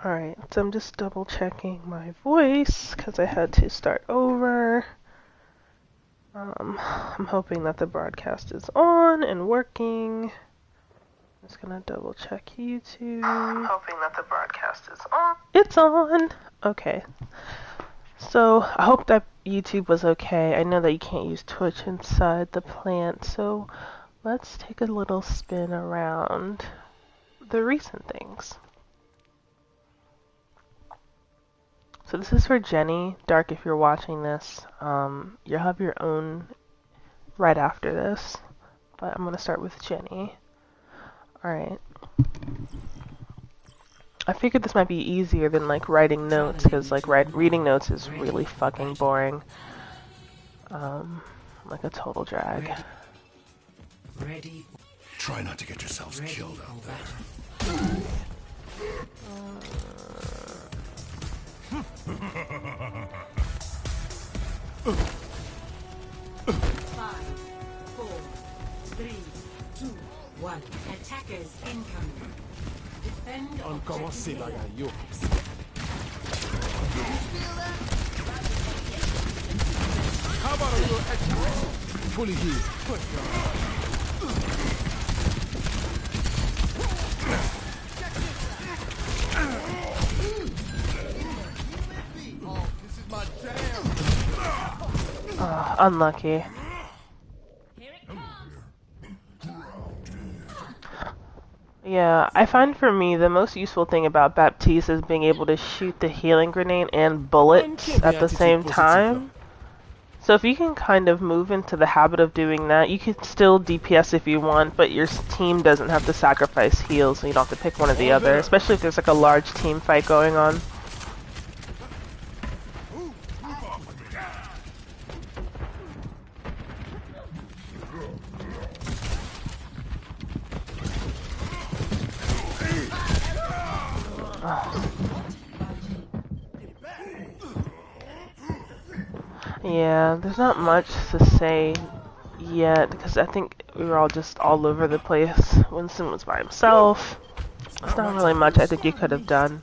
Alright, so I'm just double checking my voice because I had to start over. I'm hoping that the broadcast is on and working. I'm just gonna double check YouTube. I'm hoping that the broadcast is on. It's on! Okay. So, I hope that YouTube was okay. I know that you can't use Twitch inside the plant, so let's take a little spin around the recent things. So this is for Jenny. Dark, if you're watching this, you'll have your own right after this. But I'm going to start with Jenny. Alright. I figured this might be easier than, like, writing notes, because, like, reading notes is really fucking boring. Like a total drag. Ready. Try not to get yourselves killed out there. 5, 4, 3, 2, 1. Attackers incoming. Defend objective. How about a little extra? Fully healed. This is my jam. Unlucky. Yeah, I find for me the most useful thing about Baptiste is being able to shoot the healing grenade and bullets at the same time. So if you can kind of move into the habit of doing that, you can still DPS if you want, but your team doesn't have to sacrifice heals, so you don't have to pick one or the other, especially if there's like a large team fight going on. Yeah, there's not much to say yet, because I think we were all just all over the place. Winston was by himself. There's not really much I think you could have done.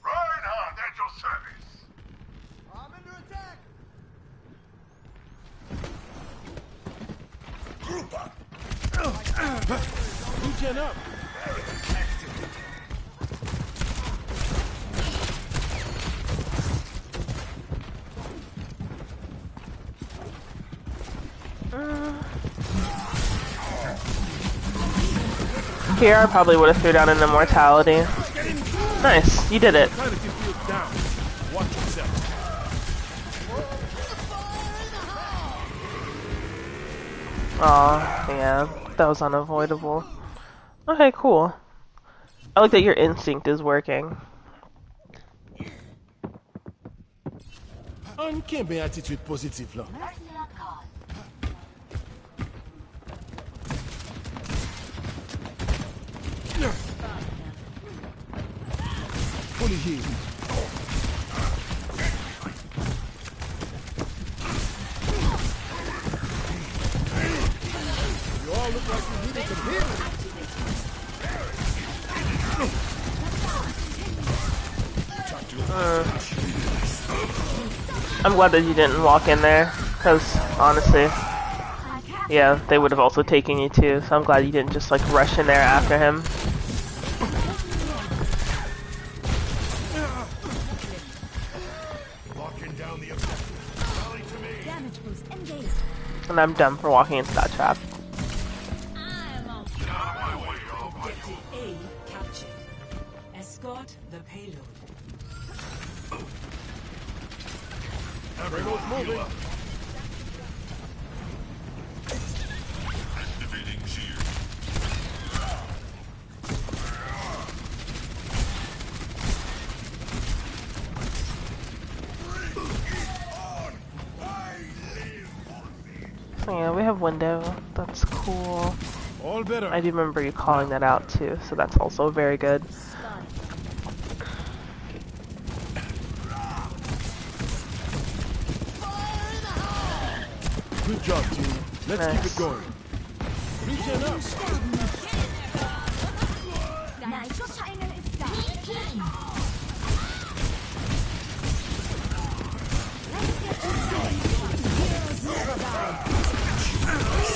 Reinhardt, at your service! I'm under attack! Group up! Regen up! Here, I probably would have threw down an immortality. Nice, you did it. Trying to keep you down. Watch yourself. Aw, yeah, that was unavoidable. Okay, cool. I like that your instinct is working. Uncanny attitude positive, là. Fully healed. You all look like you needed some healing. I'm glad that you didn't walk in there, because honestly, yeah, they would have also taken you too, so I'm glad you didn't just like rush in there after him. Locking down the objective. Rally to me. Damage boost engaged. And I'm dumb for walking into that trap. Get out of my way, all right. Objective A captured. Escort the payload. Everyone's moving. Activating shield. So yeah, we have window. That's cool. All better. I do remember you calling that out too, so that's also very good. Good job, team. Let's keep it going. Regen up.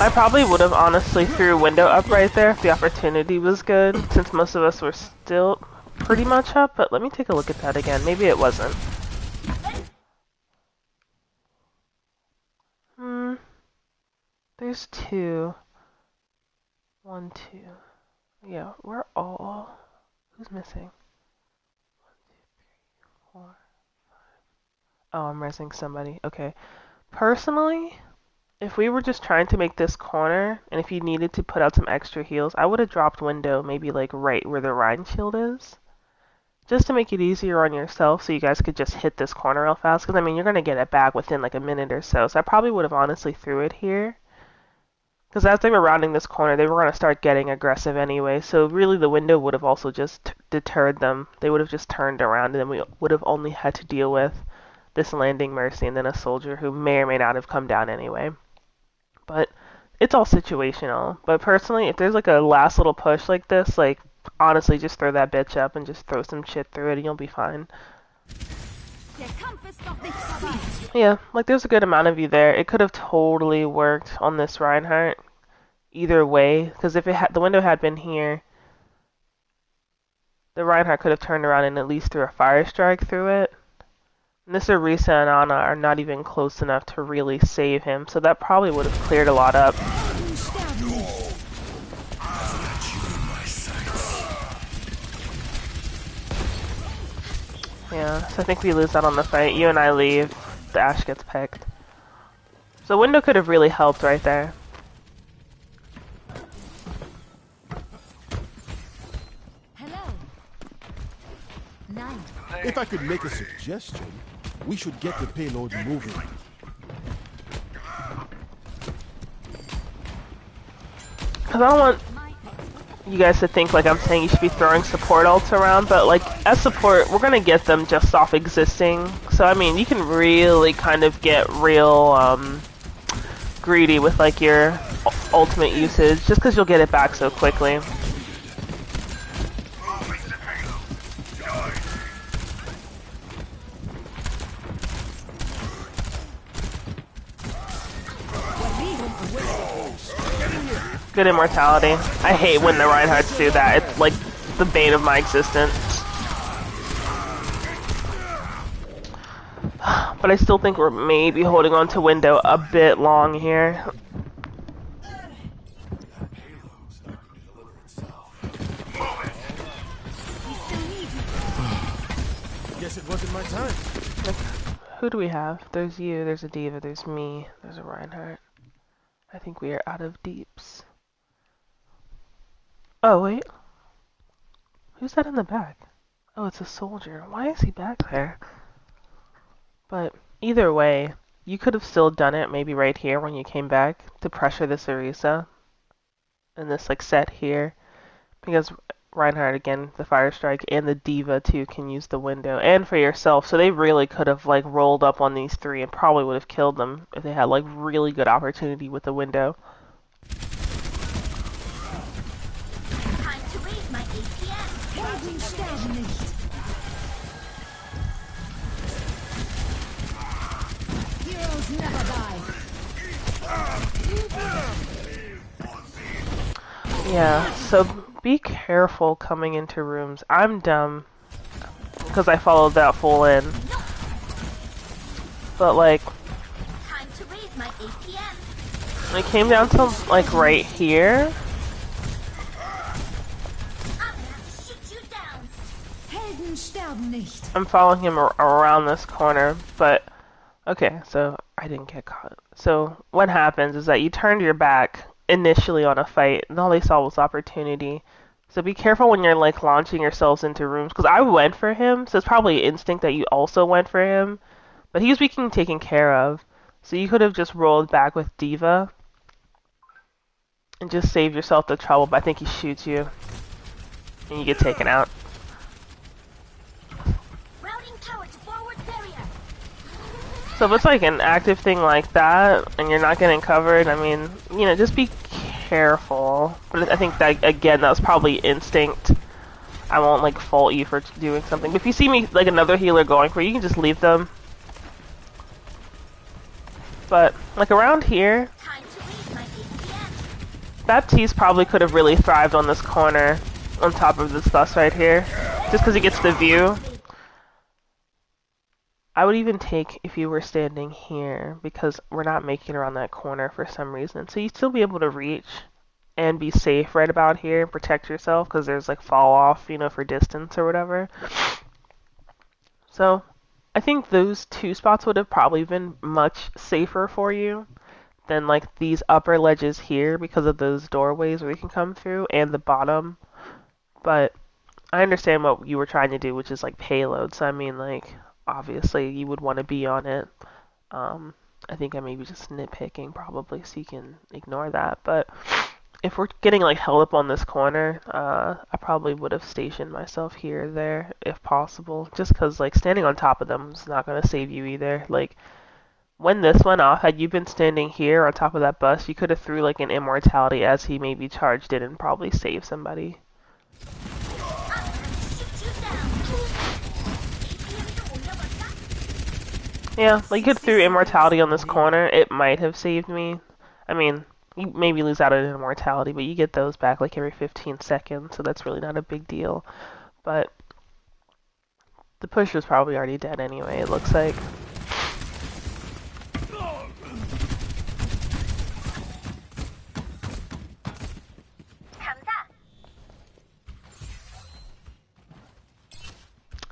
I probably would have honestly threw a window up right there if the opportunity was good, since most of us were still pretty much up, but let me take a look at that again. Maybe it wasn't. There's two. 1, 2. Yeah, we're all... Who's missing? 1, 2, 3, 4, 5. Oh, I'm resing somebody. Okay. Personally, if we were just trying to make this corner, and if you needed to put out some extra heals, I would have dropped window maybe like right where the Rein shield is. Just to make it easier on yourself so you guys could just hit this corner real fast. Because, I mean, you're going to get it back within like a minute or so. So I probably would have honestly threw it here. Because as they were rounding this corner, they were going to start getting aggressive anyway. So really the window would have also just deterred them. They would have just turned around, and then we would have only had to deal with this landing Mercy and then a soldier who may or may not have come down anyway. But it's all situational. But personally, if there's like a last little push like this, like honestly just throw that bitch up and just throw some shit through it and you'll be fine. Yeah, like there's a good amount of you there. It could have totally worked on this Reinhardt either way, because if it had, the window had been here, the Reinhardt could have turned around and at least threw a fire strike through it. And this Orisa and Ana are not even close enough to really save him, so that probably would have cleared a lot up. Yeah, so I think we lose out on the fight. You and I leave. The Ashe gets picked. So window could have really helped right there. Hello. 9. If I could make a suggestion, we should get the payload moving. Because I don't want you guys to think like I'm saying you should be throwing support ults around, but like as support, we're gonna get them just off existing. So I mean, you can really kind of get real greedy with like your ultimate usage, just because you'll get it back so quickly. Good immortality. I hate when the Reinhardts do that. It's like the bane of my existence. But I still think we're maybe holding on to window a bit long here. Guess it wasn't my time. Like, who do we have? There's you, there's a D.Va, there's me, there's a Reinhardt. I think we are out of deeps. Oh, wait. Who's that in the back? Oh, it's a soldier. Why is he back there? But either way, you could have still done it maybe right here when you came back to pressure this Orisa. And this like set here. Because Reinhardt, again, the Fire Strike, and the D.Va too can use the window. And for yourself. So they really could have like rolled up on these three and probably would have killed them if they had like really good opportunity with the window. Yeah, so be careful coming into rooms. I'm dumb because I followed that full in. But like, when it came down to like right here, I'm following him around this corner, but okay, so I didn't get caught. So what happens is that you turned your back initially on a fight, and all they saw was opportunity. So be careful when you're like launching yourselves into rooms, because I went for him, so it's probably instinct that you also went for him, but he was being taken care of. So you could have just rolled back with D.Va and just saved yourself the trouble, but I think he shoots you and you get taken out. So if it's like an active thing like that, and you're not getting covered, I mean, you know, just be careful. But I think that, again, that was probably instinct. I won't, like, fault you for doing something. But if you see me, like, another healer going for you, you can just leave them. But, like, around here, Baptiste probably could have really thrived on this corner, on top of this bus right here. Just because he gets the view. I would even take if you were standing here, because we're not making it around that corner for some reason. So you'd still be able to reach and be safe right about here and protect yourself, because there's like fall off, you know, for distance or whatever. So I think those two spots would have probably been much safer for you than like these upper ledges here, because of those doorways where you can come through, and the bottom. But I understand what you were trying to do, which is like payload. So I mean, like, obviously you would want to be on it. I think I may be just nitpicking probably, so you can ignore that. But if we're getting like held up on this corner, I probably would have stationed myself here or there if possible, just because like standing on top of them is not going to save you either. Like, when this went off, had you been standing here on top of that bus, you could have threw like an immortality as he maybe charged it and probably saved somebody. Yeah, like you could throw immortality on this corner. It might have saved me. I mean, you maybe lose out on immortality, but you get those back like every 15 seconds, so that's really not a big deal. But the push was probably already dead anyway, it looks like.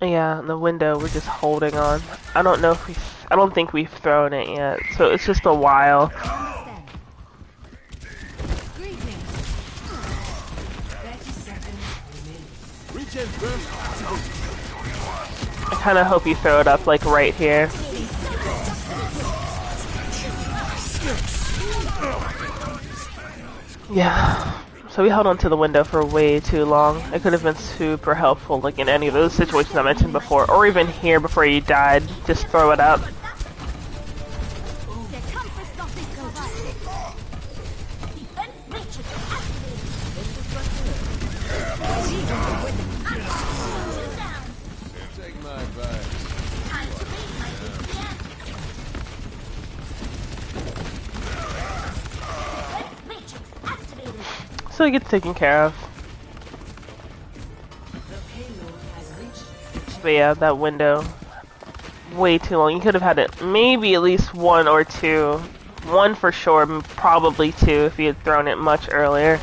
Yeah, in the window we're just holding on. I don't know if I don't think we've thrown it yet, so it's just a while. I kind of hope you throw it up like right here. Yeah. So we held on to the window for way too long. It could have been super helpful, like in any of those situations I mentioned before, or even here before you died. Just throw it up. So it gets taken care of. But yeah, that window, way too long. You could have had it maybe at least one or two. One for sure, probably two if you had thrown it much earlier.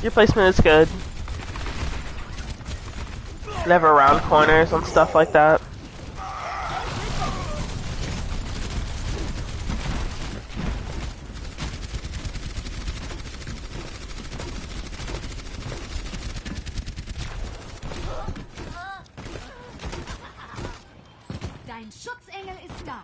Your placement is good. Never round corners on stuff like that. Dein Schutzengel ist da.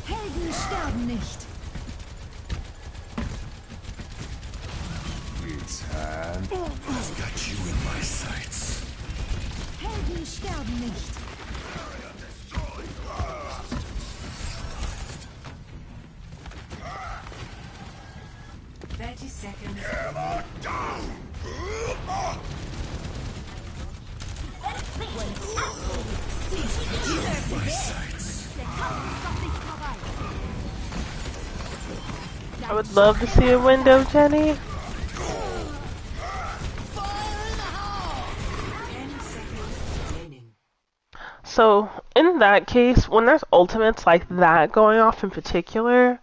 Helden sterben nicht. I've got you in my sights. Helden sterben nicht. 30 seconds. I would love to see a window, Jenny. So, in that case, when there's ultimates like that going off in particular,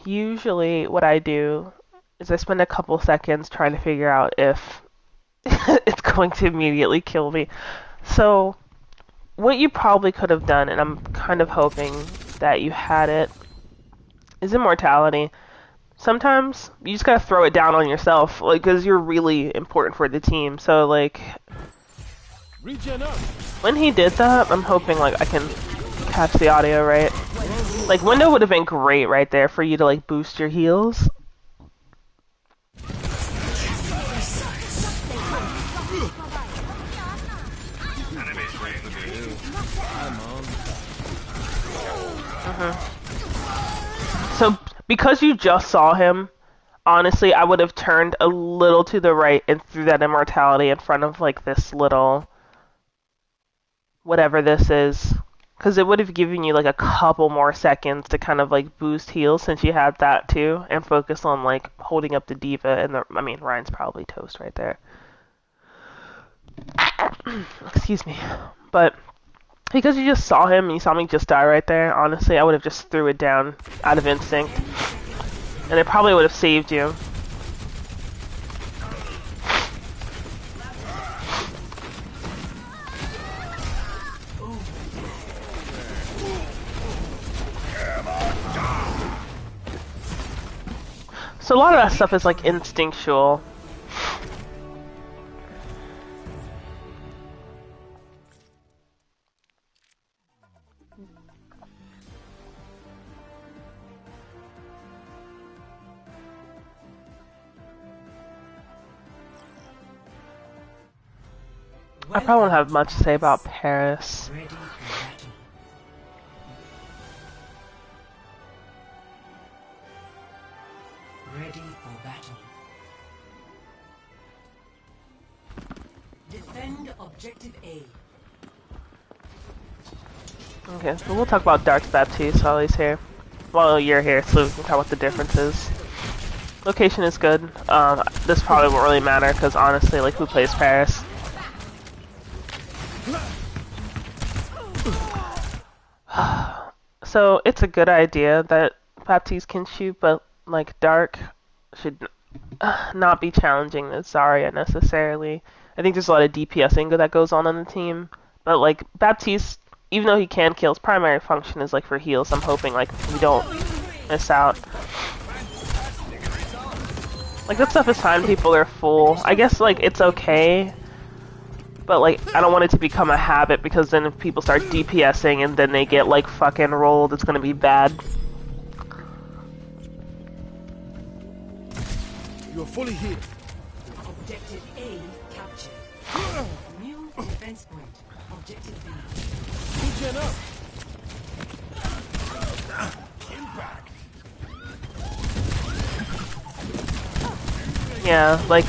usually what I do is I spend a couple seconds trying to figure out if it's going to immediately kill me. So, what you probably could have done, and I'm kind of hoping that you had it is immortality. Sometimes you just gotta throw it down on yourself, like, because you're really important for the team. So, like, Regen up. when he did that, I'm hoping, like, I can catch the audio right. Like, window would have been great right there for you to, like, boost your heals. So, because you just saw him, honestly, I would have turned a little to the right and threw that immortality in front of, like, this little... whatever this is. Because it would have given you, like, a couple more seconds to kind of, like, boost heals since you had that, too. And focus on, like, holding up the D.Va and the... I mean, Ryan's probably toast right there. Excuse me. But... because you just saw him and you saw me just die right there, honestly, I would have just threw it down out of instinct. And it probably would have saved you. So a lot of that stuff is like instinctual. I probably won't have much to say about Paris. Ready for battle. Ready for battle. Defend objective A. Okay, so we'll talk about Dark's Baptiste while he's here. While you're here, so we can talk about the differences. Location is good. This probably won't really matter, because honestly, like, who plays Paris? So, it's a good idea that Baptiste can shoot, but, like, Dark should not be challenging the Zarya necessarily. I think there's a lot of DPSing that goes on the team. But, like, Baptiste, even though he can kill, his primary function is, like, for heals. I'm hoping, like, we don't miss out. Like, that stuff is fine, people are full. I guess, like, it's okay. But, like, I don't want it to become a habit, because then if people start DPSing and then they get, like, fucking rolled, it's gonna be bad. You're fully healed. Objective A captured. New defense point. Objective B. Regen up. Yeah, like...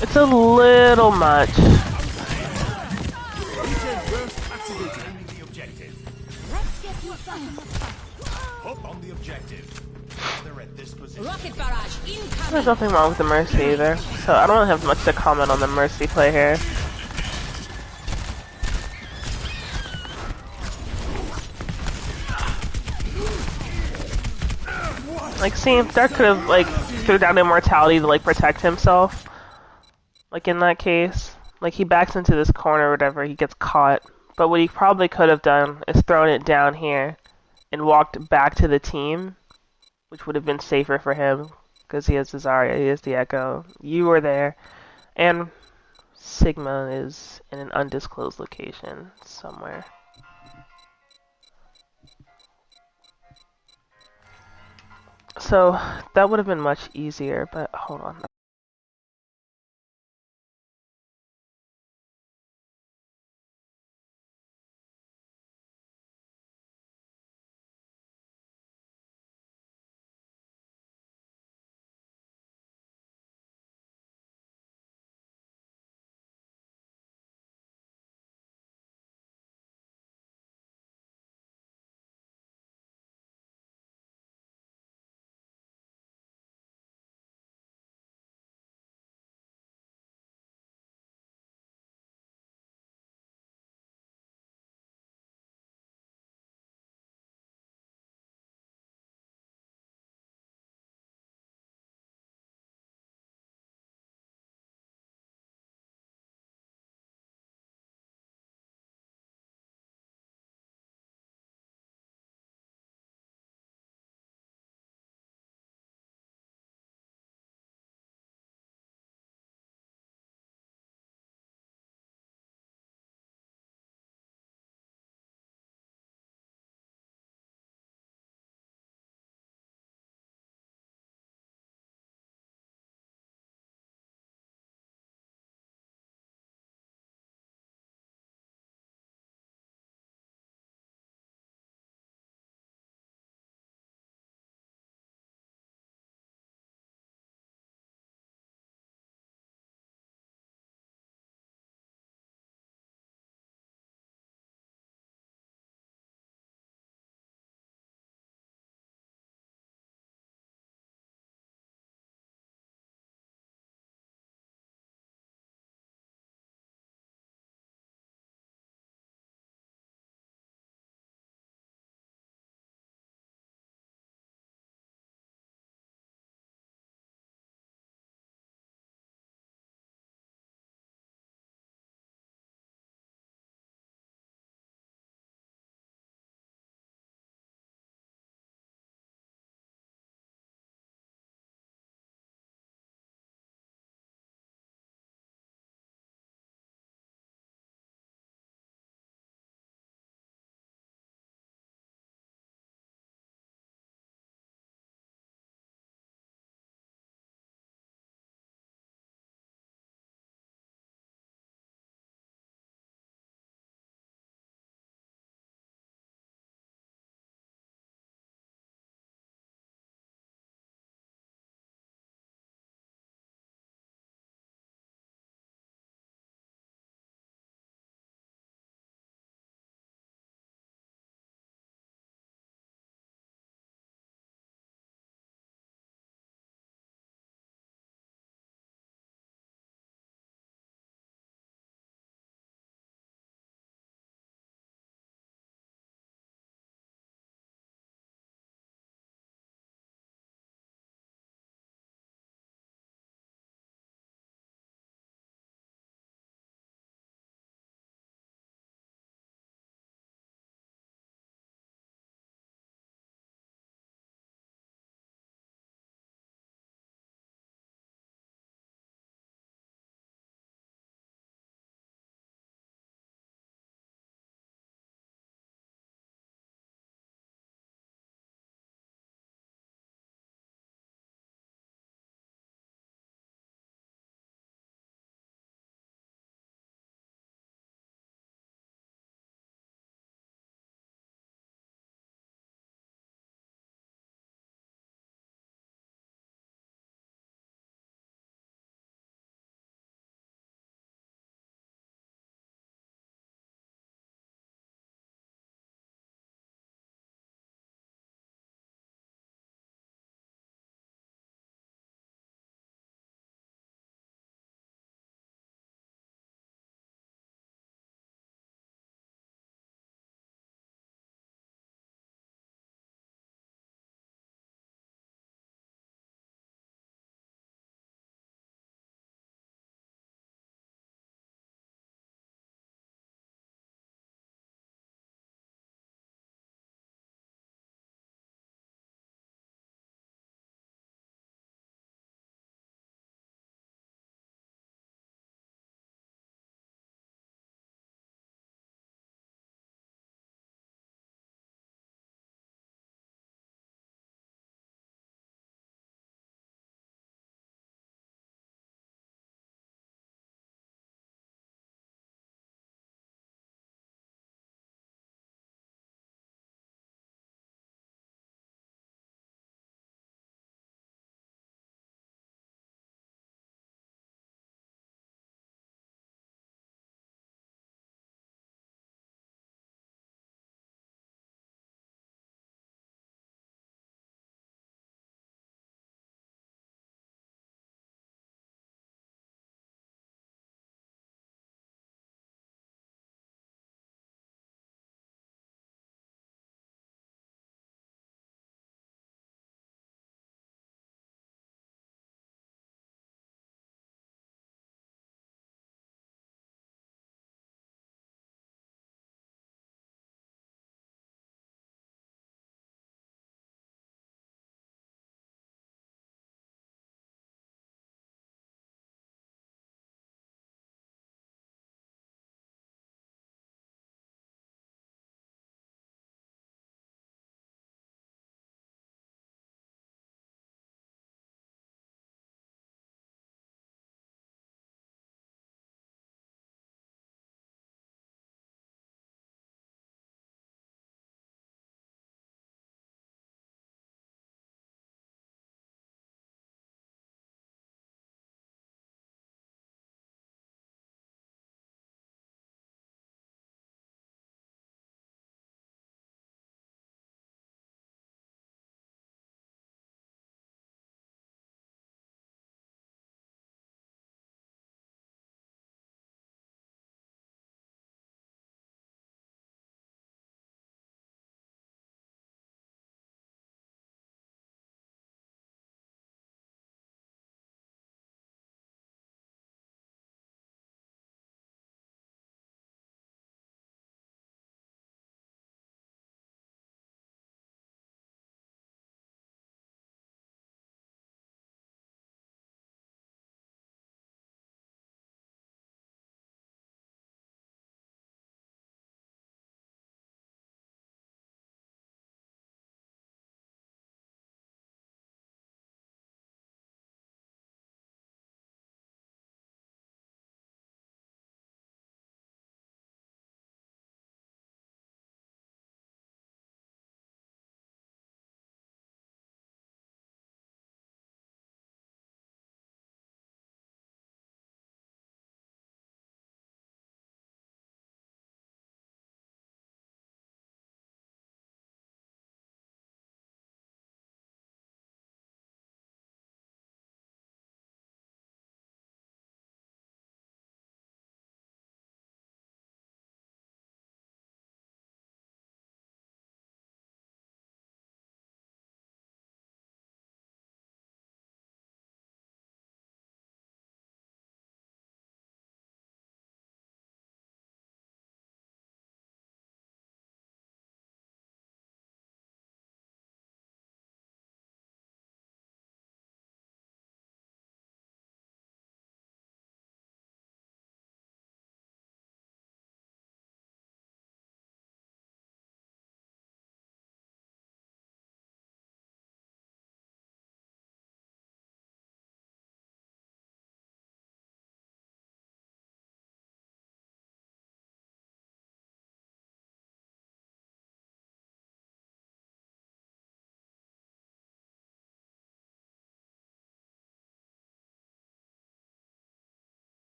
it's a little much. The objective. Hook on the objective. They're at this position. Rocket barrage incoming. There's nothing wrong with the Mercy either, so I don't really have much to comment on the Mercy play here. Like, see, Dark could have, like, threw down Immortality to, like, protect himself. Like, in that case. Like, he backs into this corner or whatever, he gets caught. But what he probably could have done is thrown it down here and walked back to the team, which would have been safer for him, because he has the Zarya, he has the Echo. You were there, and Sigma is in an undisclosed location somewhere. So, that would have been much easier, but hold on.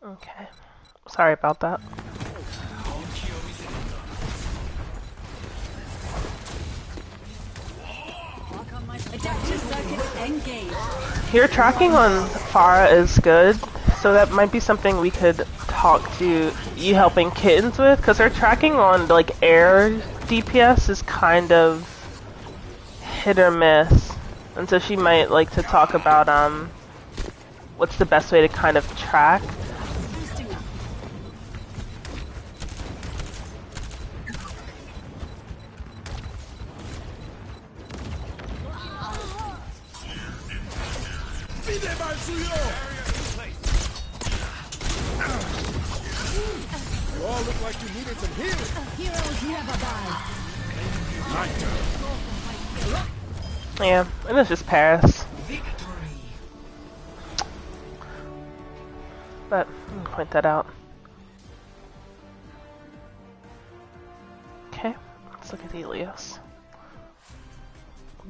Okay. Sorry about that. Adaptive circuits engaged. Your tracking on Pharah is good, so that might be something we could talk to you helping kittens with, because her tracking on like air DPS is kind of hit or miss, and so she might like to talk about what's the best way to kind of track. You all look like you needed some healing. Heroes never die. Yeah, and it's just Paris. But I'm gonna point that out. Okay, let's look at Helios.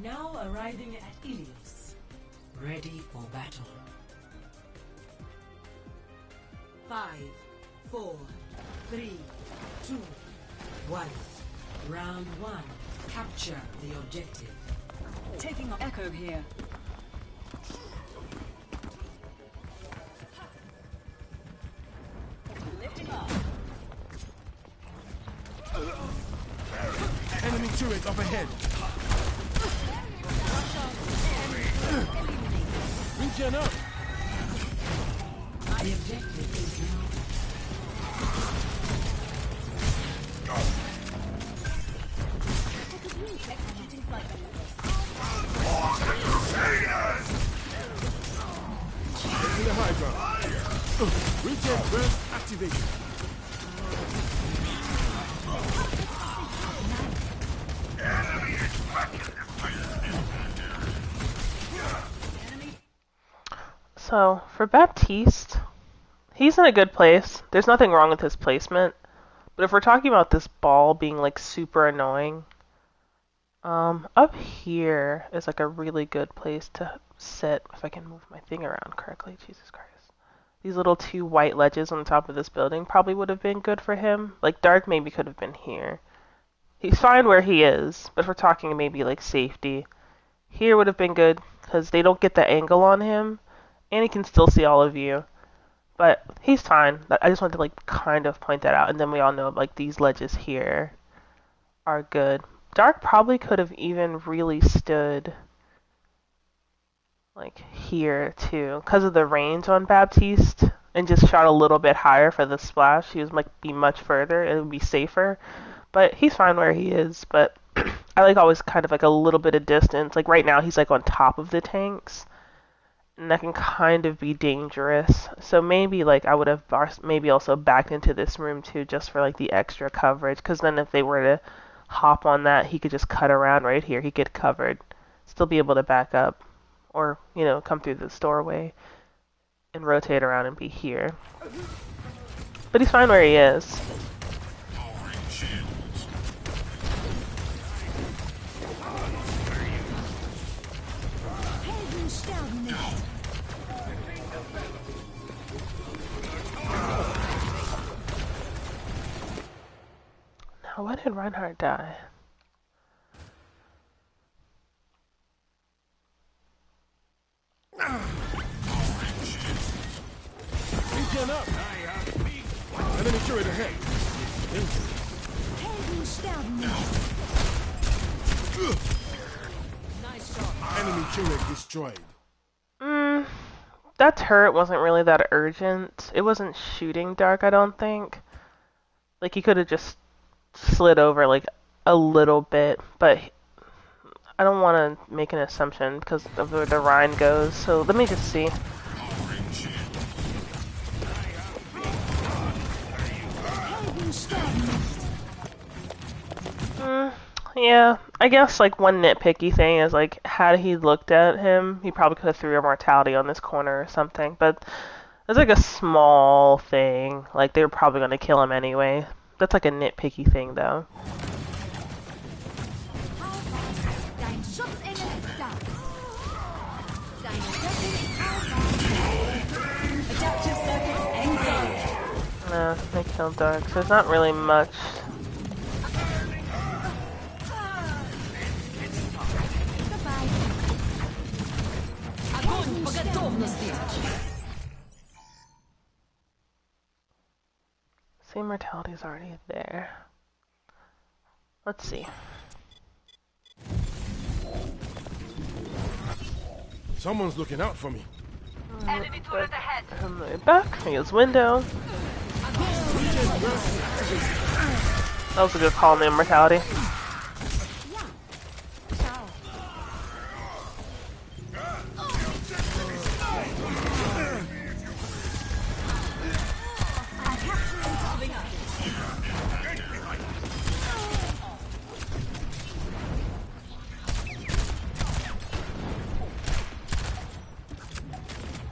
Now arriving at Ilios. Ready for battle. 5, 4, 3, 2, 1. Round 1. Capture the objective. Taking Echo here. Lifting off. Enemy turret up ahead. Regen up. The objective is now. Executing flight Taking the high ground. Regen burst activated. So, for Baptiste, he's in a good place. There's nothing wrong with his placement. But if we're talking about this ball being like super annoying, up here is like a really good place to sit, if I can move my thing around correctly. Jesus Christ. These little two white ledges on the top of this building probably would have been good for him. Like, Dark maybe could have been here. He's fine where he is, but if we're talking maybe like safety, here would have been good, because they don't get the angle on him, and he can still see all of you. But he's fine. I just wanted to like kind of point that out, and then we all know like these ledges here are good. Dark probably could have even really stood like here too, because of the range on Baptiste, and just shot a little bit higher for the splash. He might be much further, it would be safer. But he's fine where he is. But I like always kind of like a little bit of distance. Like right now he's like on top of the tanks, and that can kind of be dangerous. So maybe like I would have maybe also backed into this room too, just for like the extra coverage, because then if they were to hop on that, he could just cut around right here. He get covered, still be able to back up, or come through this doorway and rotate around and be here. But he's fine where he is. Now, why did Reinhardt die? Regen up. Enemy turret ahead. Enemy turret destroyed. That turret wasn't really that urgent. It wasn't shooting Dark, I don't think. Like, he could have just slid over, like, a little bit, but I don't want to make an assumption because of where the Rhine goes, so let me just see. Yeah, I guess like one nitpicky thing is like had he looked at him, he probably could have threw Immortality on this corner or something. But it's like a small thing. Like they were probably gonna kill him anyway. That's like a nitpicky thing though. Adaptive circuits engaged. No, they killed Dark, so there's not really much. See, Mortality's already there. Let's see. Someone's looking out for me. Enemy turret ahead. On the way back, here's window. That was a good call on the Immortality.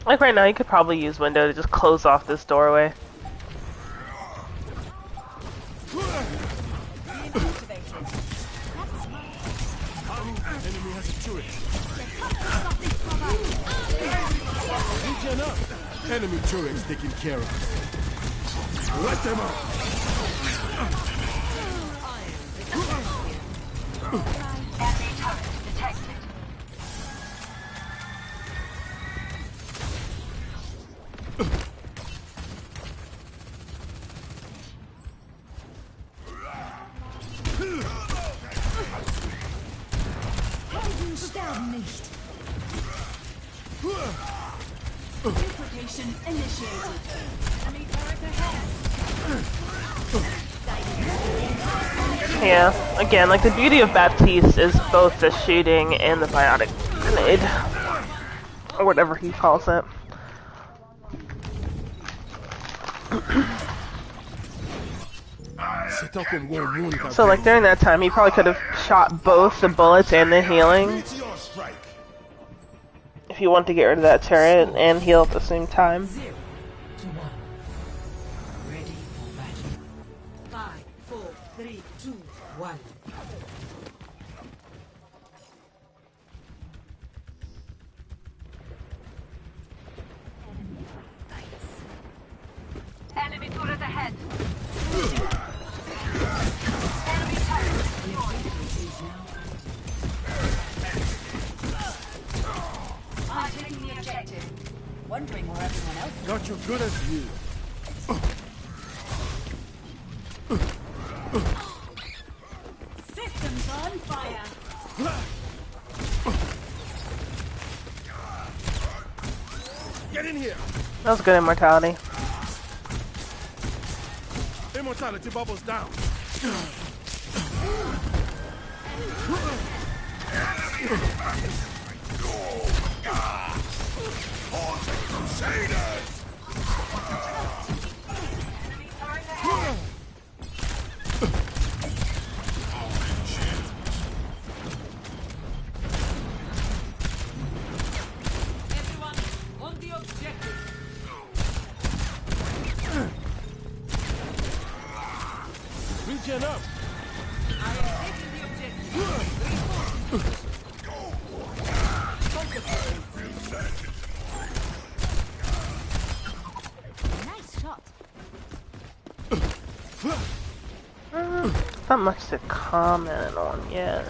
Like right now, you could probably use window to just close off this doorway. Enemy has a turret. Regen up. Enemy turret's taken care of. Let them out. Enemy turret detected. Infiltration initiated. Enemy turret ahead. Yeah, again, like the beauty of Baptiste is both the shooting and the biotic grenade. Or whatever he calls it. So like during that time, he probably could have shot both the bullets and the healing. If you want to get rid of that turret and heal at the same time. 0 to 1. Ready for battle. 5, 4, 3, 2, 1. Enemy turret ahead. Enemy turret destroyed. I'm taking the objective. Wondering where everyone else is. Not you good as you. Systems on fire. Get in here. That was good Immortality. Immortality bubbles down. Everyone on the objective. Regen up. I am taking the objective. Nice shot. Not much to comment on yet.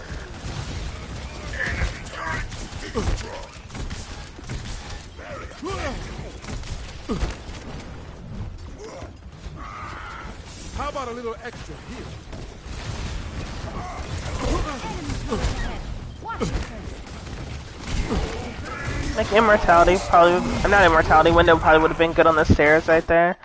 How about a little extra here? Like Immortality probably, not Immortality, Window probably would have been good on the stairs right there.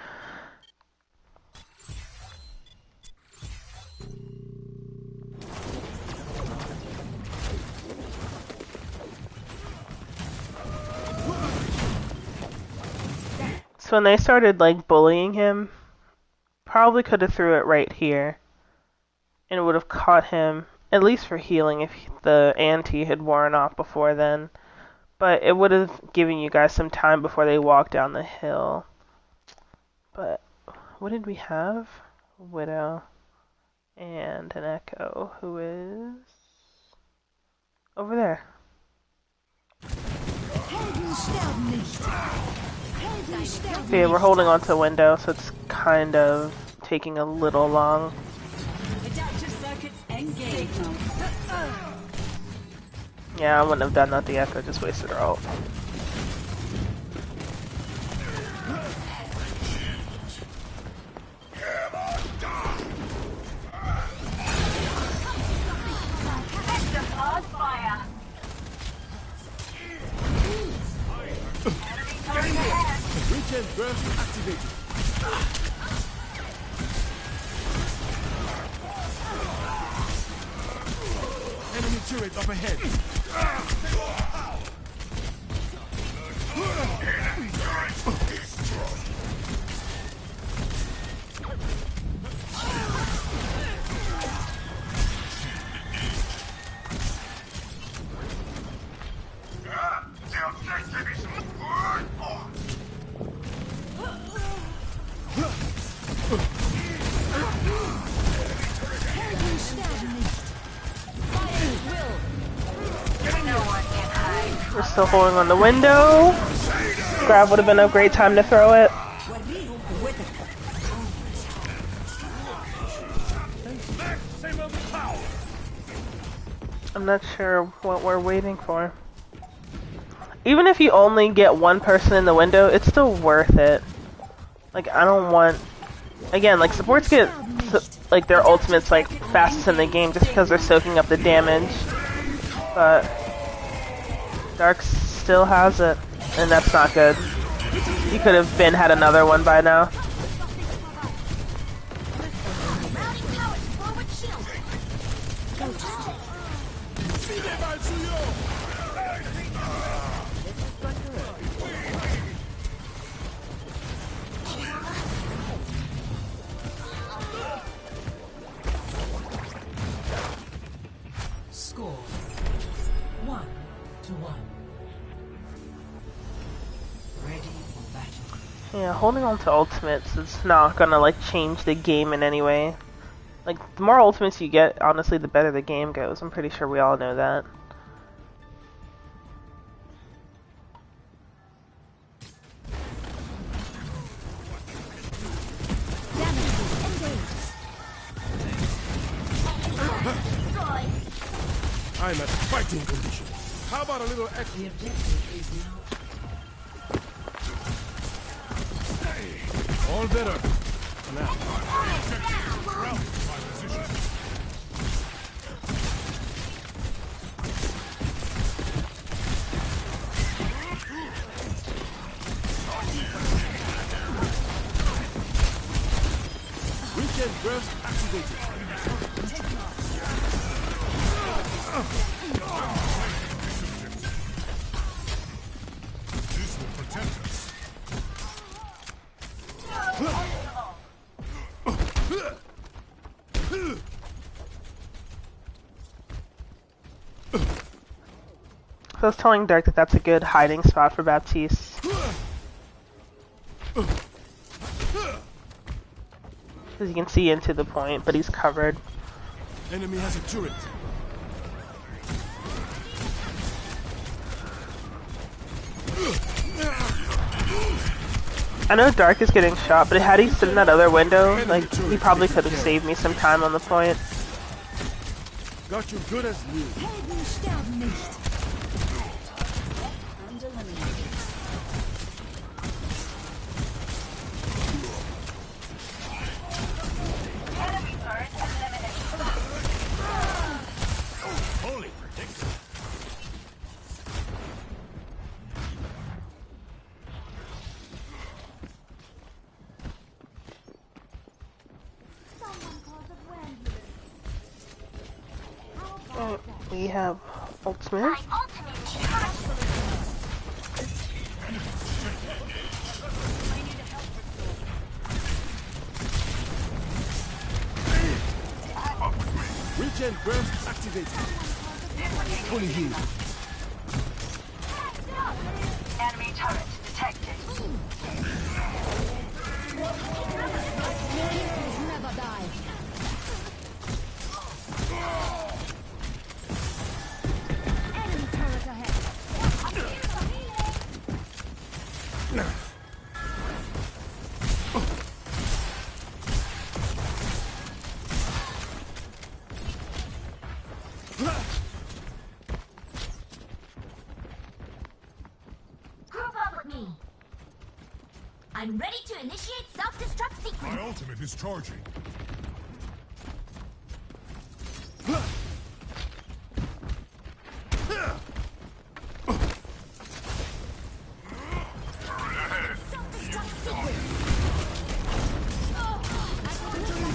So when they started like bullying him, probably could have threw it right here. And it would have caught him, at least for healing if the anti had worn off before then. But it would have given you guys some time before they walked down the hill. But what did we have? Widow and an Echo, who is over there. Okay, we're holding on to a window, so it's kind of taking a little long. Adaptive circuits engaged. Yeah, I wouldn't have done that. The Echo just wasted her ult. Regen burst activated. Enemy turret up ahead. We're still holding on the window. Grab would have been a great time to throw it. I'm not sure what we're waiting for. Even if you only get one person in the window, it's still worth it. Like, I don't want... Again, like, supports get, like, their ultimates, like, fastest in the game just because they're soaking up the damage. But... Dark still has it, and that's not good. He could have had another one by now. Score 1-1. Ready for battle. Yeah, holding on to ultimates is not gonna, like, change the game in any way. Like, the more ultimates you get, honestly, the better the game goes. I'm pretty sure we all know that. I'm at fighting condition. How about a little extra? The objective is now. All better. For now. Weekend burst activated. This will protect us. So I was telling Dark that that's a good hiding spot for Baptiste. Because you can see into the point, but he's covered. Enemy has a turret. I know Dark is getting shot, but had he stood in that other window, like, he probably could have saved me some time on the point. Got you good as new. Holy predictor. We have ultimate. Regen burst activated. Fully healed. Enemy turret detected. Never die. Enemy turret ahead. ultimate is charging. You're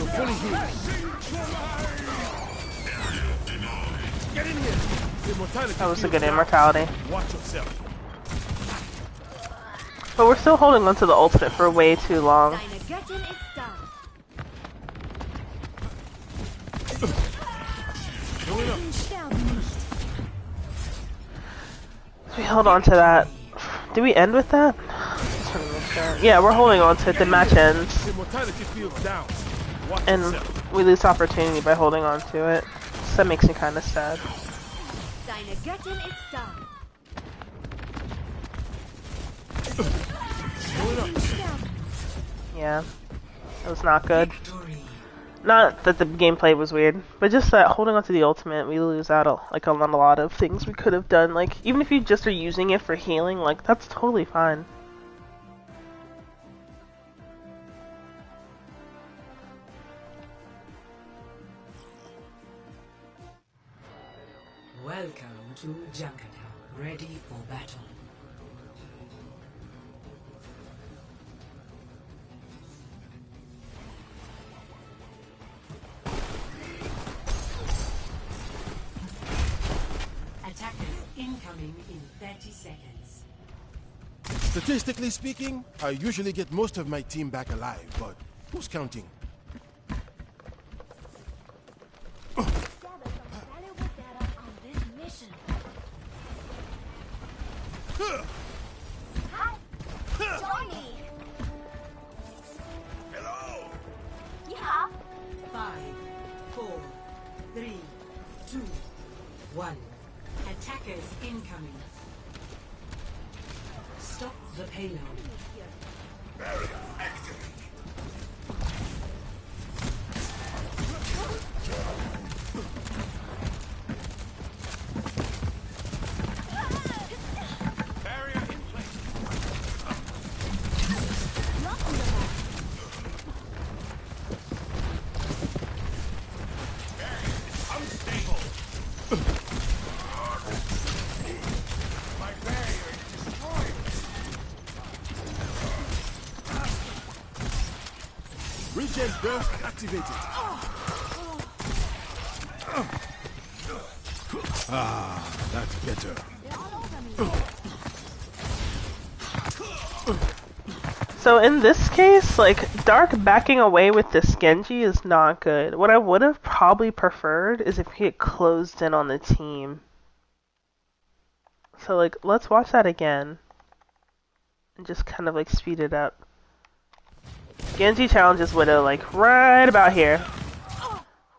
fully healed. Get in here. Immortality. That was a good immortality. Watch yourself. But we're still holding on to the ultimate for way too long. Deine Göttin ist da. We held on to that. Did we end with that? Just trying to make sure. Yeah, we're holding on to it. The match ends. Immortality field down. Watch And yourself. we lose opportunity by holding on to it. So that makes me kind of sad. Deine Göttin ist da. Yeah. It was not good. Not that the gameplay was weird, but just that holding on to the ultimate, we lose out on a lot of things we could have done. Like, even if you just are using it for healing, like, that's totally fine. Welcome to Junkertown. Ready for battle. Attackers incoming in 30 seconds. Statistically speaking, I usually get most of my team back alive, but who's counting? Hello. Yeah. 5, 4, 3, 2, 1. Attackers incoming. Stop the payload. Barrier activate. Barrier in place. Unstable. My barrier is destroyed. Regen burst activated. Ah, that's better. So in this case, like, Dark backing away with this Genji is not good. What I would have probably preferred is if he had closed in on the team. So, like, let's watch that again. And just kind of, like, speed it up. Genji challenges Widow, like, right about here.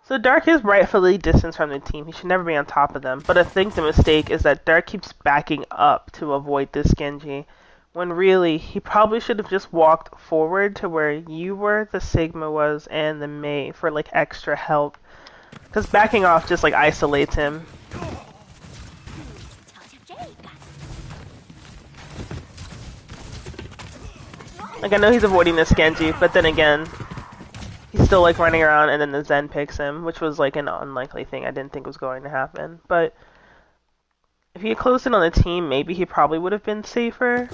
So Dark is rightfully distanced from the team. He should never be on top of them. But I think the mistake is that Dark keeps backing up to avoid this Genji. When really, he probably should have just walked forward to where you were, the Sigma was, and the Mei for, like, extra help. Because backing off just, like, isolates him. Like, I know he's avoiding this Genji, but then again, he's still, like, running around, and then the Zen picks him, which was, like, an unlikely thing I didn't think was going to happen. But if he had closed in on the team, maybe he probably would have been safer.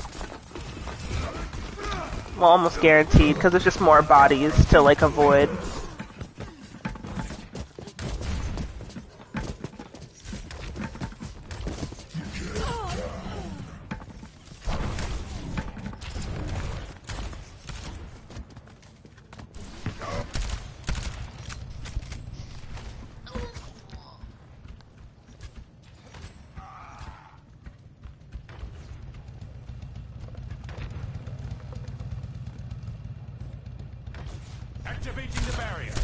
Well, almost guaranteed, because there's just more bodies to, like, avoid. Activating the barrier.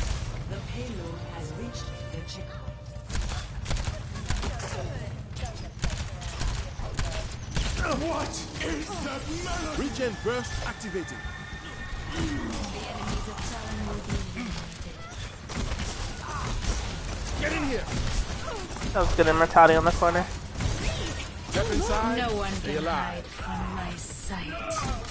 The payload has reached the checkpoint. What is that melody? Regen burst activated. Get in here. That was good immortality on the corner. Step inside. No one Stay can alive. hide from my sight.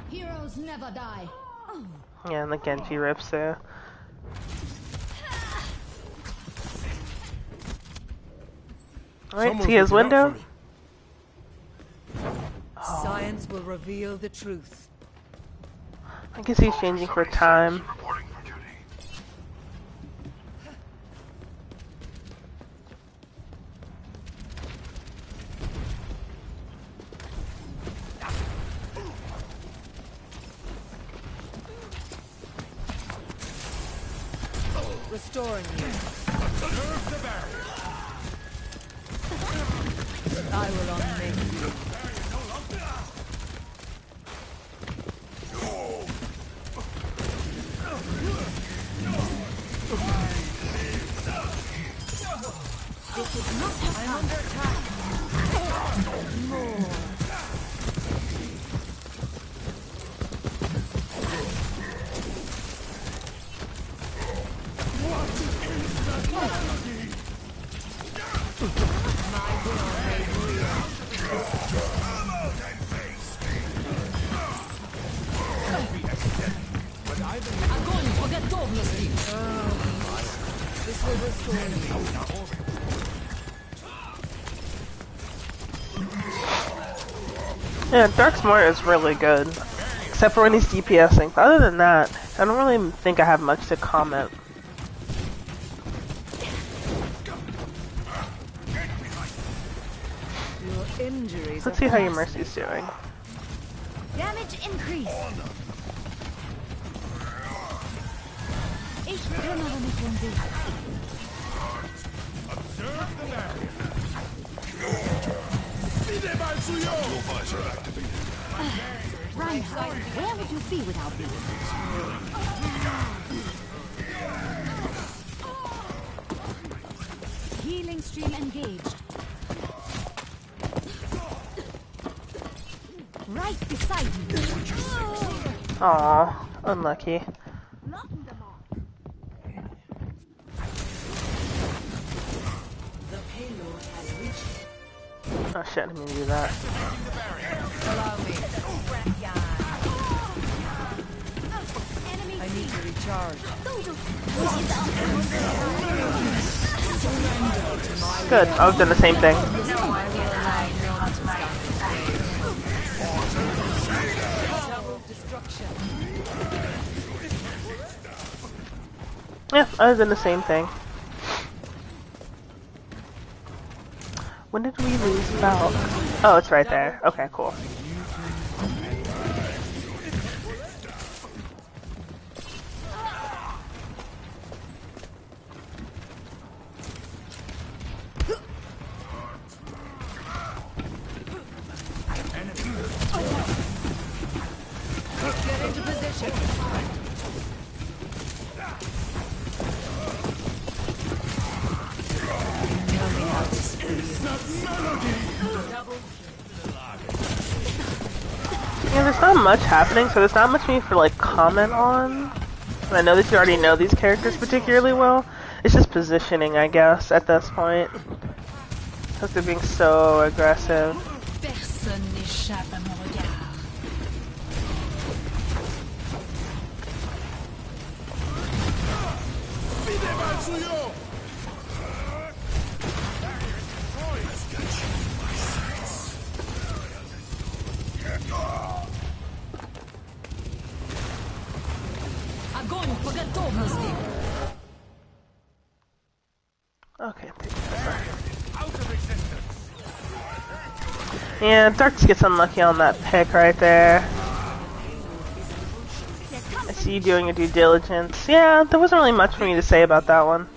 Heroes never die. Yeah, and the Genji rips there. Alright, see his window? Science will reveal the truth. I guess he's changing for time. Reporting for duty. Restoring you. I will unmake you. I'm under attack. More. Огонь по готовности! This will restore you. Yeah, Darksmore is really good. Except for when he's DPSing. But other than that, I don't really think I have much to comment. Your injuries. Let's see how your Mercy's doing. Damage increase. Ich kümmere mich um dich. Reinhardt, where would you be without me? Healing stream engaged. Right beside you. Aw, unlucky. The payload has reached. Oh shit, I didn't mean to do that. Allow me. I need to recharge. Good, I was doing the same thing. Double destruction. Yeah, I was doing the same thing. When did we lose Val? Oh, it's right there. Okay, cool. Get into position. Tell me how this feels. Yeah, there's not much happening, so there's not much for me to like comment on. And I know that you already know these characters particularly well. It's just positioning, I guess, at this point. Because they're being so aggressive. Personne n'échappe à mon regard. Огонь по готовности. Okay. Yeah, Darks gets unlucky on that pick right there. I see you doing your due diligence. Yeah, there wasn't really much for me to say about that one.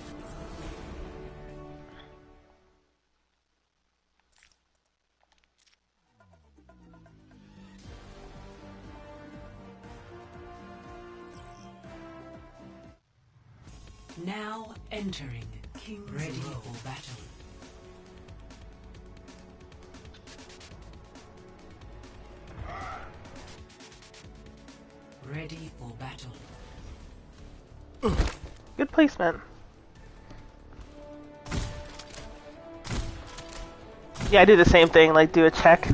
Now entering King's Ready for battle. Ready for battle. Good placement. Yeah, I do the same thing, like do a check.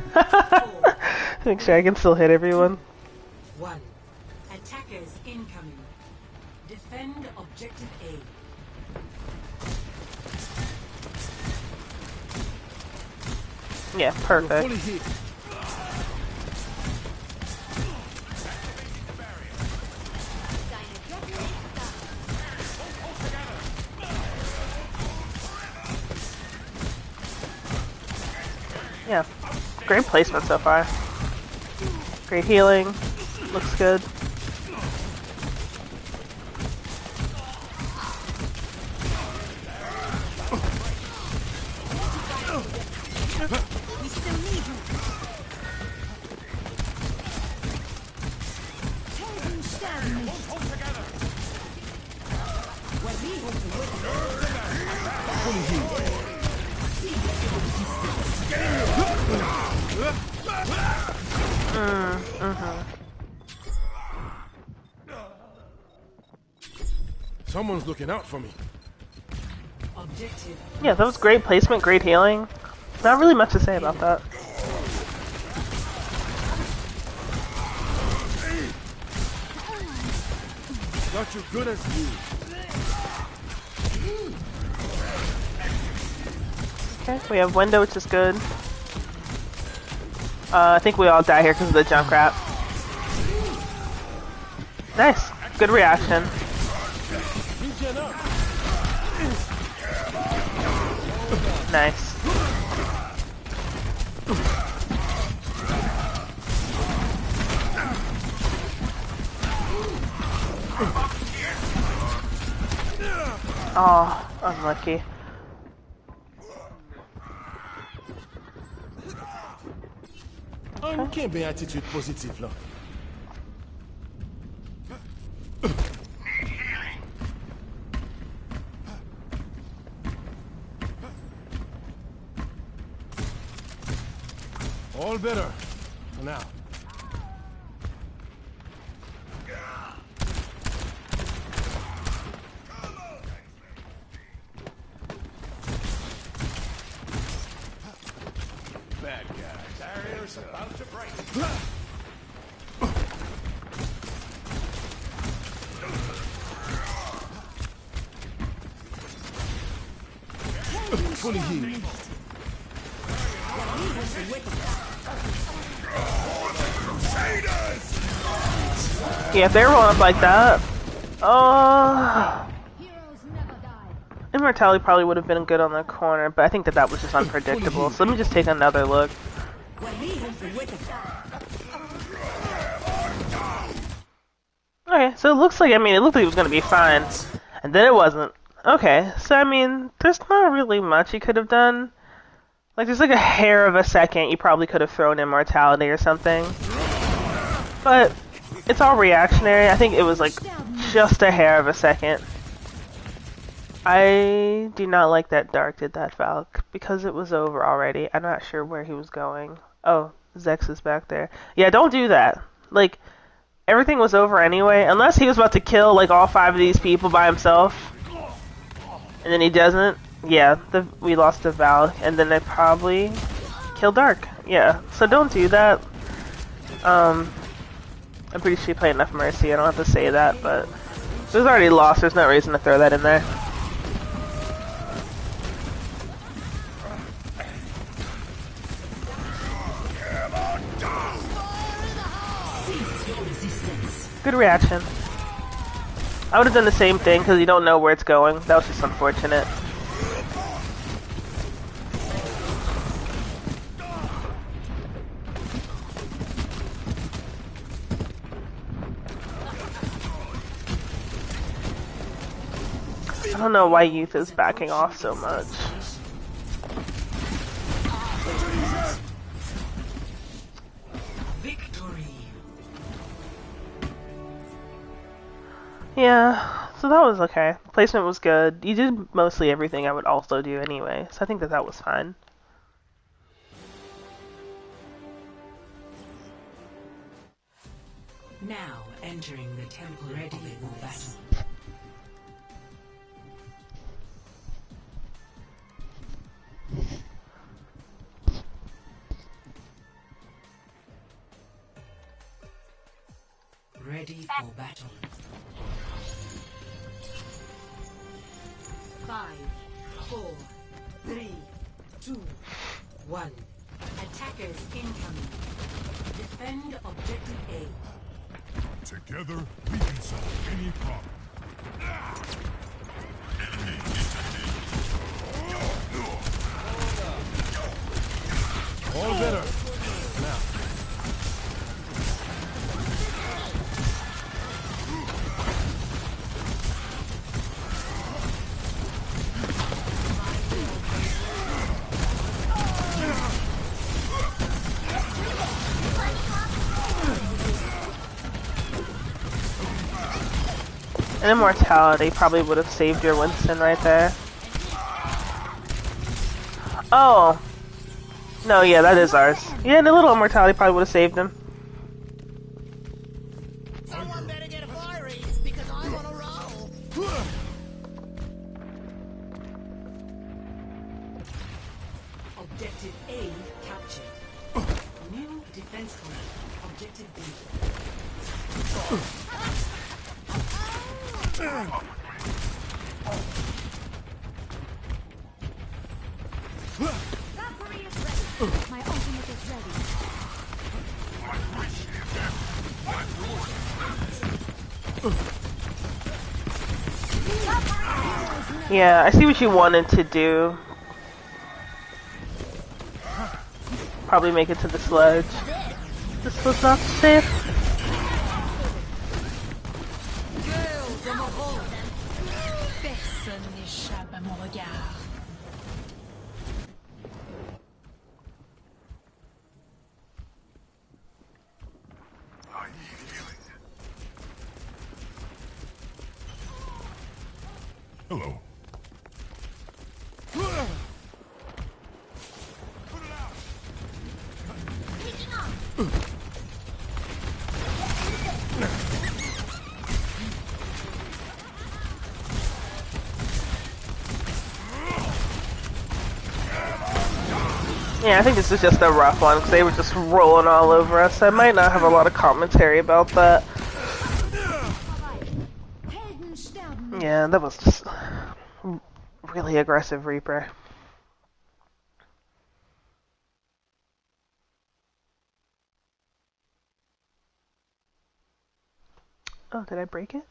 to make sure I can still hit everyone. 1. Attackers incoming. Defend objective A. Yeah, perfect. Fully hit. Yeah, great placement so far. Great healing. Looks good. We still need you. Fully hit. Someone's looking out for me. Objective. Yeah, that was great placement, great healing. Not really much to say about that. Got you good as new. Okay, we have window, which is good. I think we all die here because of the Junkrat. Nice. Good reaction. Nice. Oh, unlucky. Can't be attitude positive, look. All better for now. Bad guy. Barrier's about to break. Fully healed. Yeah, if they were rolling up like that. Oh. Heroes never die. Immortality probably would have been good on the corner, but I think that was just unpredictable. So let me just take another look. Okay, so it looks like, it looked like it was going to be fine. And then it wasn't. Okay, so there's not really much you could have done. Like, there's like a hair of a second you probably could have thrown Immortality or something. But it's all reactionary. I think it was like just a hair of a second. I do not like that Dark did that, Valk, because it was over already. I'm not sure where he was going. Oh, Zex is back there. Yeah, don't do that. Like, everything was over anyway, unless he was about to kill like all 5 of these people by himself. And then he doesn't. Yeah, we lost to Valk, and then they probably killed Dark. Yeah, so don't do that. I'm pretty sure you played enough Mercy. I don't have to say that, but it was already lost. There's no reason to throw that in there. Good reaction. I would have done the same thing because you don't know where it's going. That was just unfortunate. I don't know why Youth is backing off so much. Victory. Yeah, so that was okay. Placement was good. You did mostly everything I would also do anyway, so I think that was fine. Now entering the temple ready for battle. for battle. 5, 4, 3, 2, 1. Attackers incoming. Defend objective A. Together, we can solve any problem. All better. Now. An immortality probably would have saved your Winston right there. Oh. No, yeah, that is ours. Yeah, and a little immortality probably would have saved him. Someone better get a fiery, because I'm on a roll. Objective A captured. New defense point. Objective B. Valkyrie is ready. My ultimate is ready. Yeah, I see what you wanted to do. Probably make it to the sledge. This was not safe. Personne n'échappe à mon regard. I need healing. Hello. Yeah, I think this is just a rough one because they were just rolling all over us. I might not have a lot of commentary about that. Helden sterben. Yeah, that was just really aggressive Reaper. Oh, did I break it?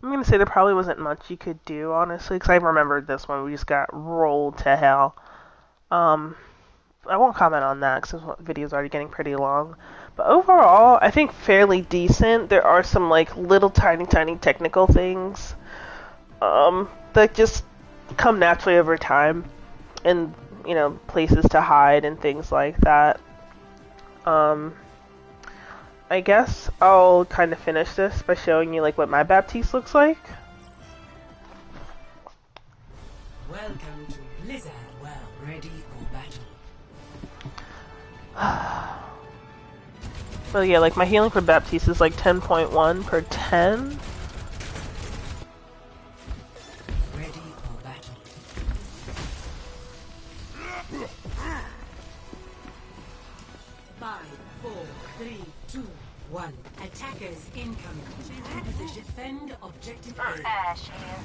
I'm gonna say there probably wasn't much you could do, honestly, because I remembered this one. We just got rolled to hell. I won't comment on that because this video's already getting pretty long. But overall, I think fairly decent. There are some like little tiny technical things that just come naturally over time, and you know, places to hide and things like that. I guess I'll kind of finish this by showing you like what my Baptiste looks like. Welcome to Blizzard World, ready for battle. So yeah, like my healing for Baptiste is like 10.1 per 10. Ready for battle. 5, 4, 3, 2, 1. Attackers incoming. Defend objective A. Ash here.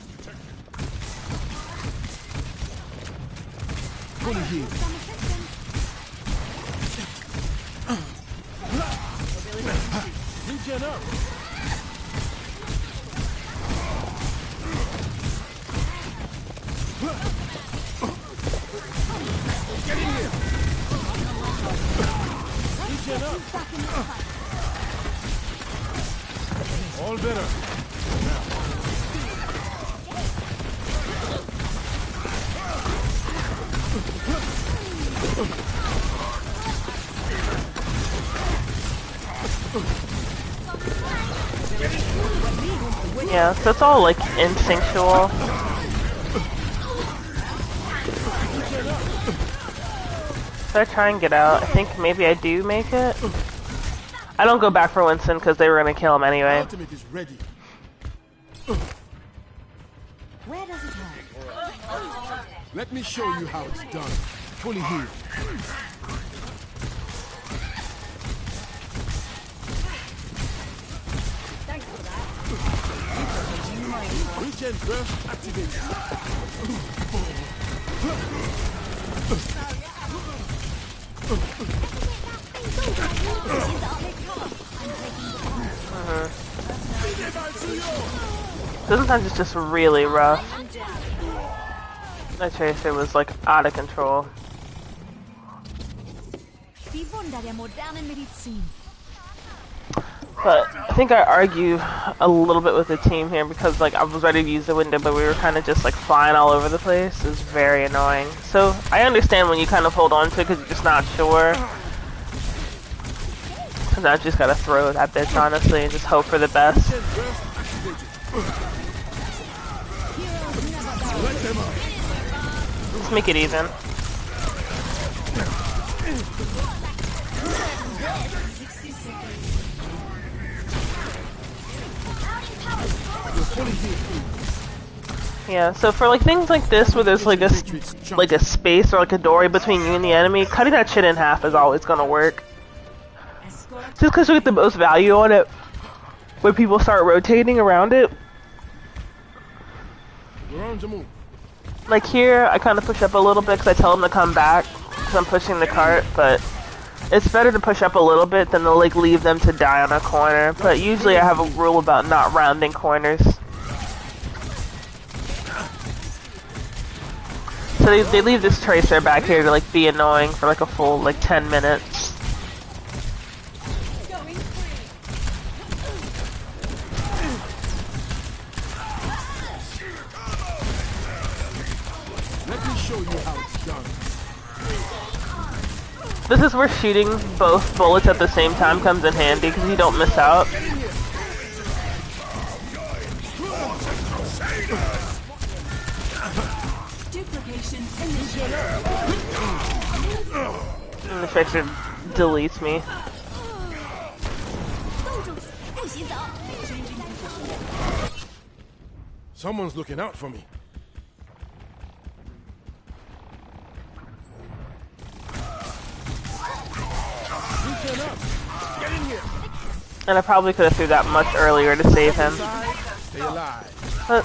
Fully healed. Some assistance. Regen up. Get in here. Regen up. Back in the fight. All better. Yeah, so it's all like instinctual. Should I try and get out? I think maybe I do make it. I don't go back for Winston because they were gonna kill him anyway. Ultimate is ready. Where does it hurt? Let me show you how it's done. Fully healed. Thanks for that. Regen burst activated. Sometimes it's just really rough. That Tracer was like out of control. Die Wunder der modernen Medizin. But I think I argue a little bit with the team here because like I was ready to use the window, but we were kind of just like flying all over the place. It was very annoying. So I understand when you kind of hold on to it because you're just not sure. Sometimes you just gotta throw that bitch honestly and just hope for the best. Let's make it even. Yeah, so for like things like this where there's like a space or like a doorway between you and the enemy, cutting that shit in half is always gonna work. Just because we get the most value on it when people start rotating around it. Like here, I kind of push up a little bit because I tell them to come back because I'm pushing the cart, but it's better to push up a little bit than to like leave them to die on a corner. But usually I have a rule about not rounding corners. So they leave this Tracer back here to like be annoying for like a full like 10 minutes. Let me show you how it's done. This is where shooting both bullets at the same time comes in handy because you don't miss out. And the Tracer deletes me. Someone's looking out for me. Get in here. And I probably could have threw that much earlier to save him. Stay alive. But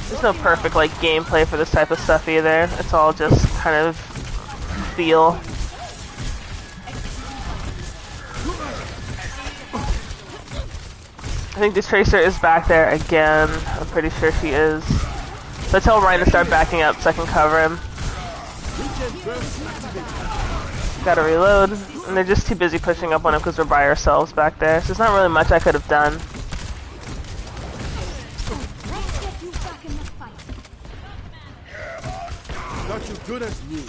there's no perfect like gameplay for this type of stuff either. It's all just kind of feel. I think this Tracer is back there again. I'm pretty sure she is. So I tell Ryan to start backing up so I can cover him. Gotta reload. And they're just too busy pushing up on him because we're by ourselves back there. So there's not really much I could have done. Got you good as new.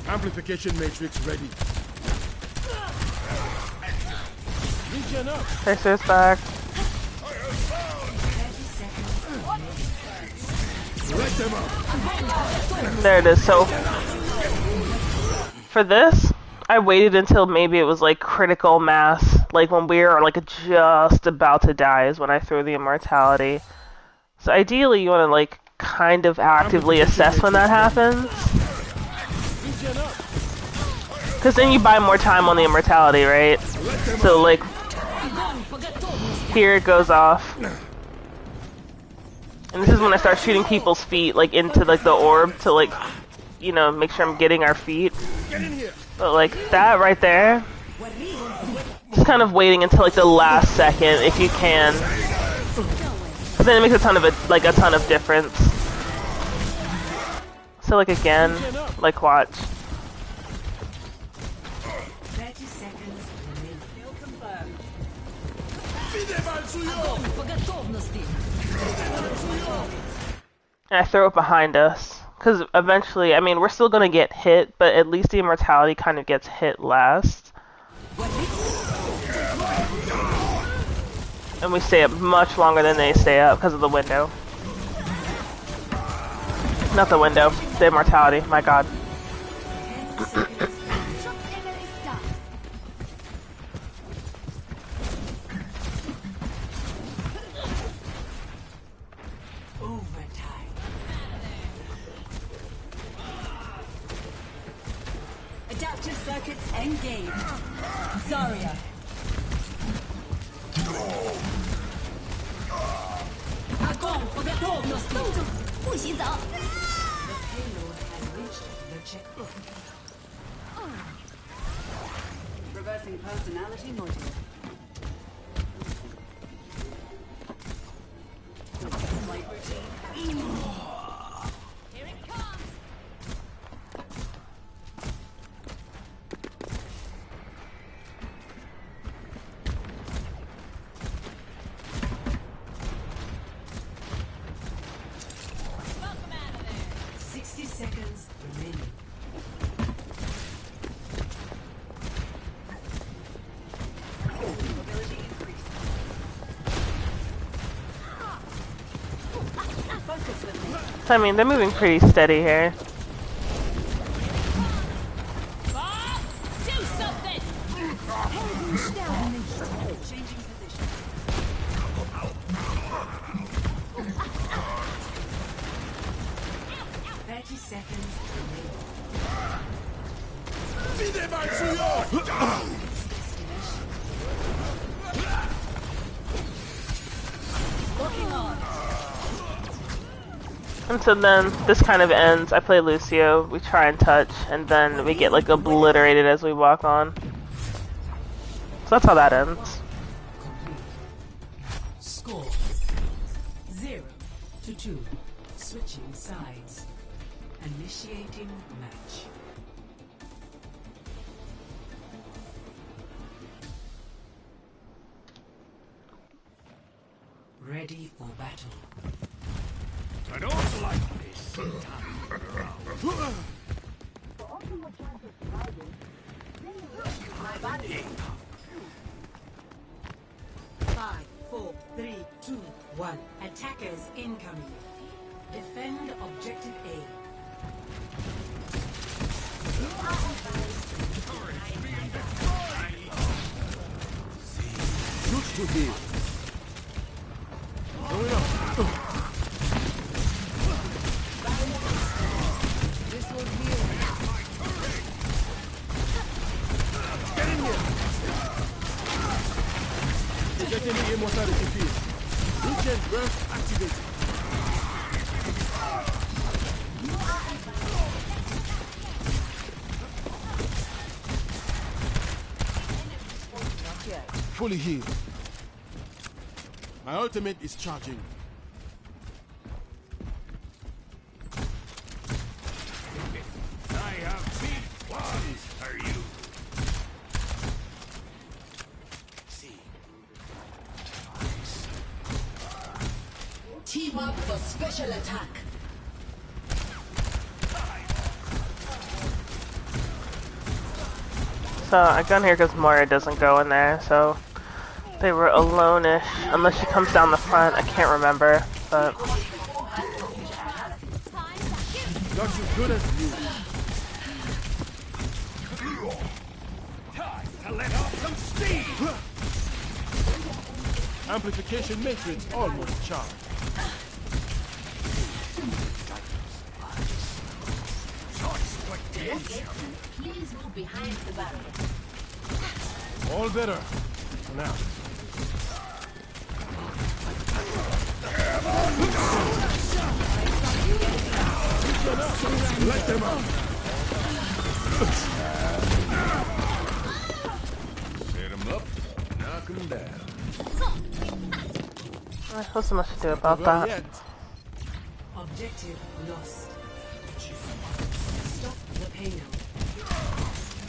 Amplification matrix ready. Regen up. Tracer's back. Let them up. There it is. So for this, I waited until maybe it was like critical mass, like when we were like just about to die is when I threw the immortality. So ideally you want to like kind of actively assess when that happens. Because then you buy more time on the immortality, right? So like here it goes off. And this is when I start shooting people's feet like into like the orb to like, you know, make sure I'm getting our feet. But like that right there, just kind of waiting until like the last second if you can. But then it makes a ton of difference. So like again, like watch. 30 seconds. Kill confirmed. And I throw it behind us. Because eventually, I mean, we're still going to get hit, but at least the immortality kind of gets hit last. And we stay up much longer than they stay up because of the window. Not the window, the immortality, my god. Engage. Zarya. Огонь по готовности. 不许走。 The payload has reached the checkpoint. Reversing personality module. Here it comes. Welcome out of there. 60 seconds remaining. Mobility increased. Focus with me. I mean, they're moving pretty steady here. Bob, do something. Changing position. 30 seconds remaining. Looking on. And so then this kind of ends. I play Lucio, we try and touch, and then we get like obliterated as we walk on. So that's how that ends. Score 0-2. Switching sides. Initiating match. Ready for battle. I don't like this. Five, four, three, two, one. Attackers incoming. Defend objective A. Looks to be. Going up. This will heal. Get in here. Getting the immortality field. Regen burst activated. Fully healed. My ultimate is charging. I have big ones for you. See. Team up for special attack. So I got here because Moira doesn't go in there, so they were alone-ish. Unless she comes down the front, I can't remember. But Got you good as new. Time to let off some steam. Amplification matrix almost charged. Please move behind the barrier. All better. For now. Let them out. Set him up, knock him down. there's so much to do about Well, that. yet. Objective lost. Stop the payload.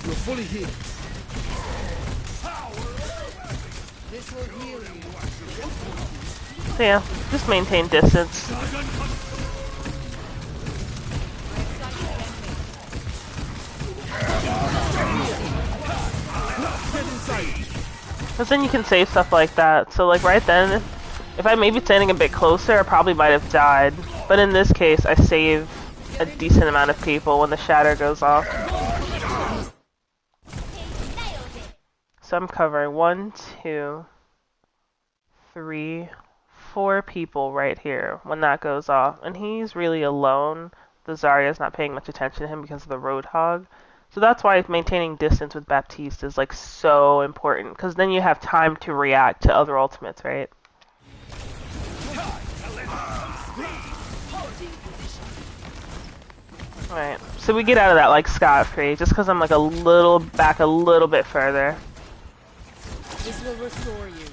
You're fully healed. This will heal you. So yeah, just maintain distance. Because then you can save stuff like that. So like right then, if I maybe standing a bit closer, I probably might have died. But in this case, I save a decent amount of people when the shatter goes off. So I'm covering 1, 2, 3, 4 people right here when that goes off. And he's really alone. The Zarya's not paying much attention to him because of the Roadhog. So that's why maintaining distance with Baptiste is like so important, because then you have time to react to other ultimates, right? Alright, so we get out of that like scot-free, just because I'm like a little bit further. This will restore you.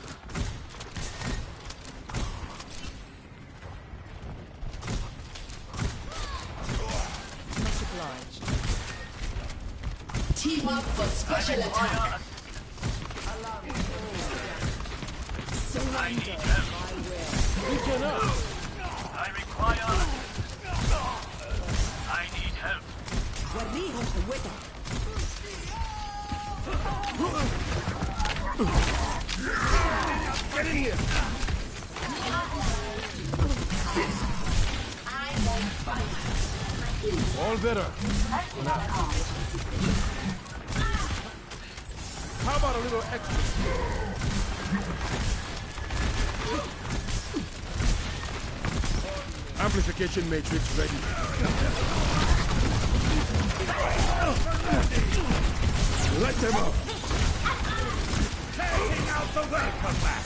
Much obliged. Team up for special attack. Surrender my will. Regen up. وريهم قوتك. Get in here. All better. How about a little extra? Amplification matrix ready. Let them up. Taking out the welcome back.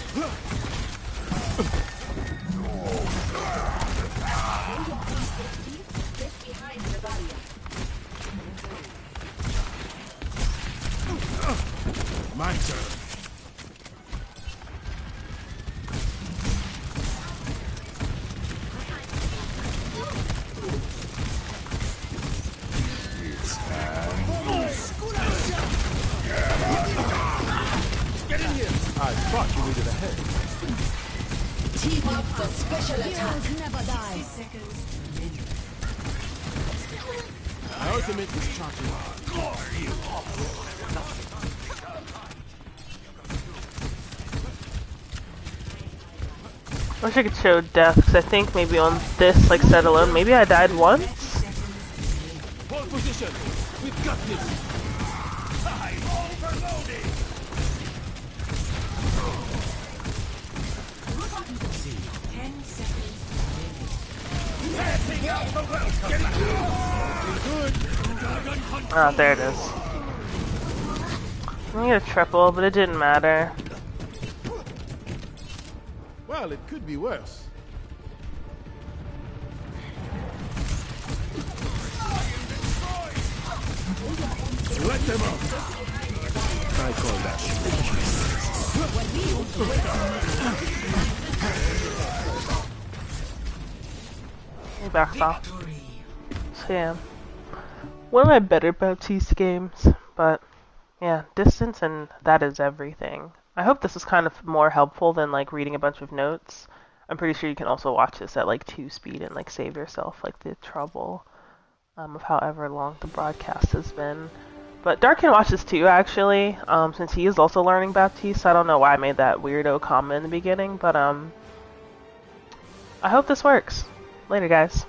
My turn. Get in here! I thought you needed a hand. Team up for special attack. Heroes never die. My ultimate is charging on. I wish I could show death, because I think maybe on this like set alone, maybe I died once? Hold position! We've got this! I'm overloading! Passing out the welcome! Get it! Good! Ah, there it is. I get a triple, but it didn't matter. Well, it could be worse. Let them up! I call that He backs off. So yeah. One of my better Baptiste games, but yeah, distance and that is everything. I hope this is kind of more helpful than like reading a bunch of notes. I'm pretty sure you can also watch this at like 2 speed and like save yourself like the trouble of however long the broadcast has been. But Dark can watch this too actually, since he is also learning Baptiste. I don't know why I made that weirdo comment in the beginning, but I hope this works. Later guys.